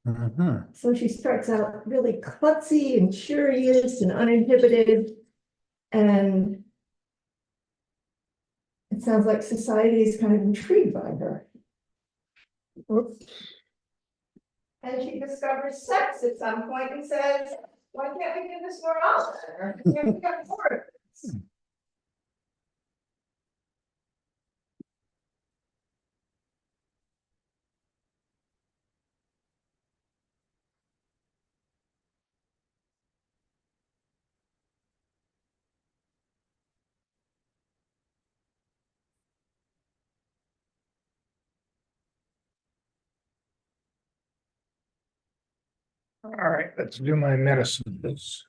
Uh-huh. So she starts out really klutzy and curious and uninhibited, and it sounds like society is kind of intrigued by her. Oops. And she discovers sex at some point and says, why can't we do this more often? Or can't we get more of this? All right, let's do my medicines.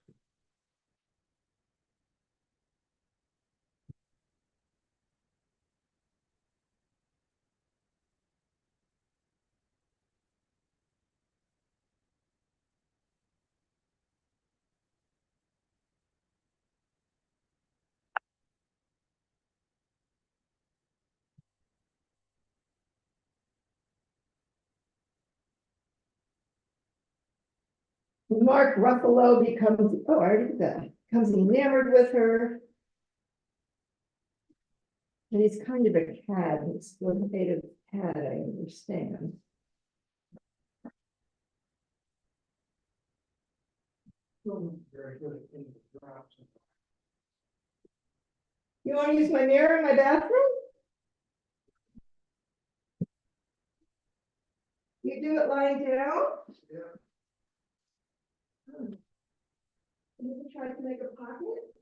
Mark Ruffalo becomes, oh, I already did that, becomes enamored with her. And he's kind of a cad, an exploitative cad, I understand. You want to use my mirror in my bathroom? You do it lying down? Yeah. You try to make a pocket?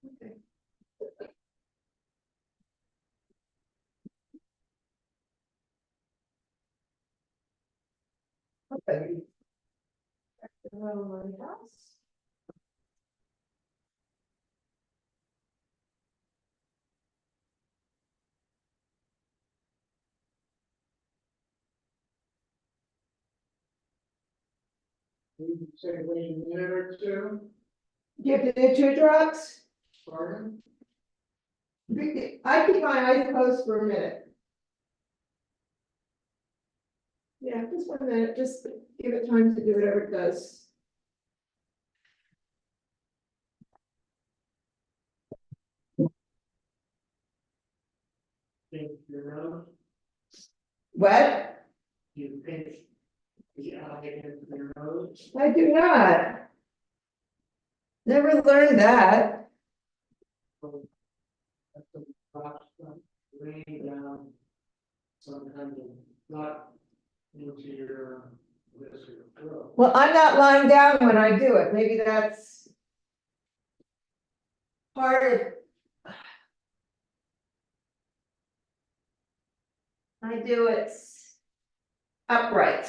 Okay. Okay. Around my house. Say wait a minute or two. Do you have to do 2 drops? Pardon? I keep my eyes closed for a minute. Yeah, just 1 minute, just give it time to do whatever it does. What? You pinch the eye into your nose? I do not. Never learned that. Rain down some kind of not into your throat. Well, I'm not lying down when I do it. Maybe that's part of. I do it upright.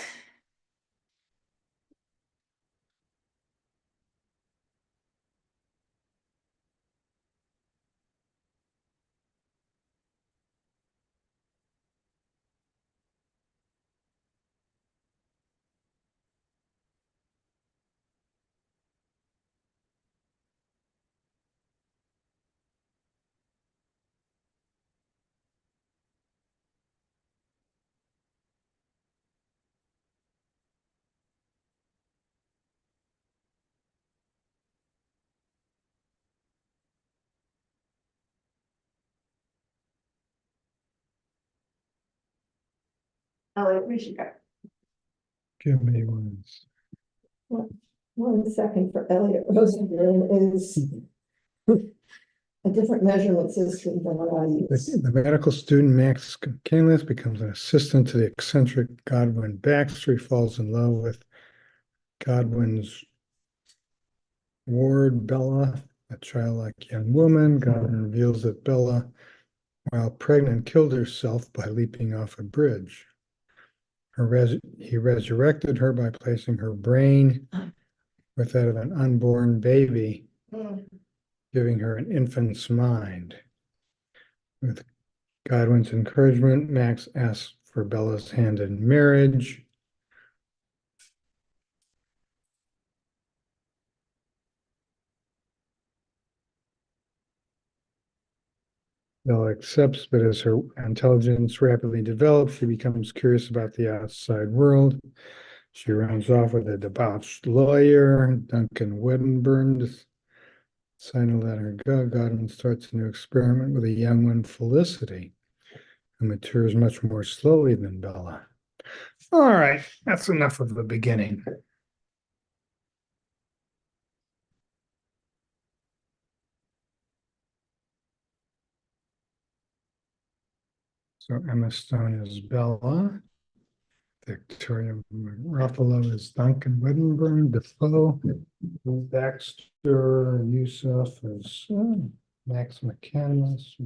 Elliot, we should go. Give me one. 1 second for Elliot Rosenberg is a different measurement system than what I use. The medical student Max Canlis becomes an assistant to the eccentric Godwin Baxter. He falls in love with Godwin's ward, Bella, a childlike young woman. Godwin reveals that Bella, while pregnant, killed herself by leaping off a bridge. He resurrected her by placing her brain with that of an unborn baby, giving her an infant's mind. With Godwin's encouragement, Max asks for Bella's hand in marriage. Bella accepts, but as her intelligence rapidly develops, she becomes curious about the outside world. She runs off with a debauched lawyer, Duncan Weddenburn, to decide to let her go. Godwin starts a new experiment with a young one, Felicity, who matures much more slowly than Bella. All right, that's enough of the beginning. So Emma Stone is Bella. Victoria Ruffalo is Duncan Weddenburn. Defoe, Baxter, Yusuf is Max McCandless.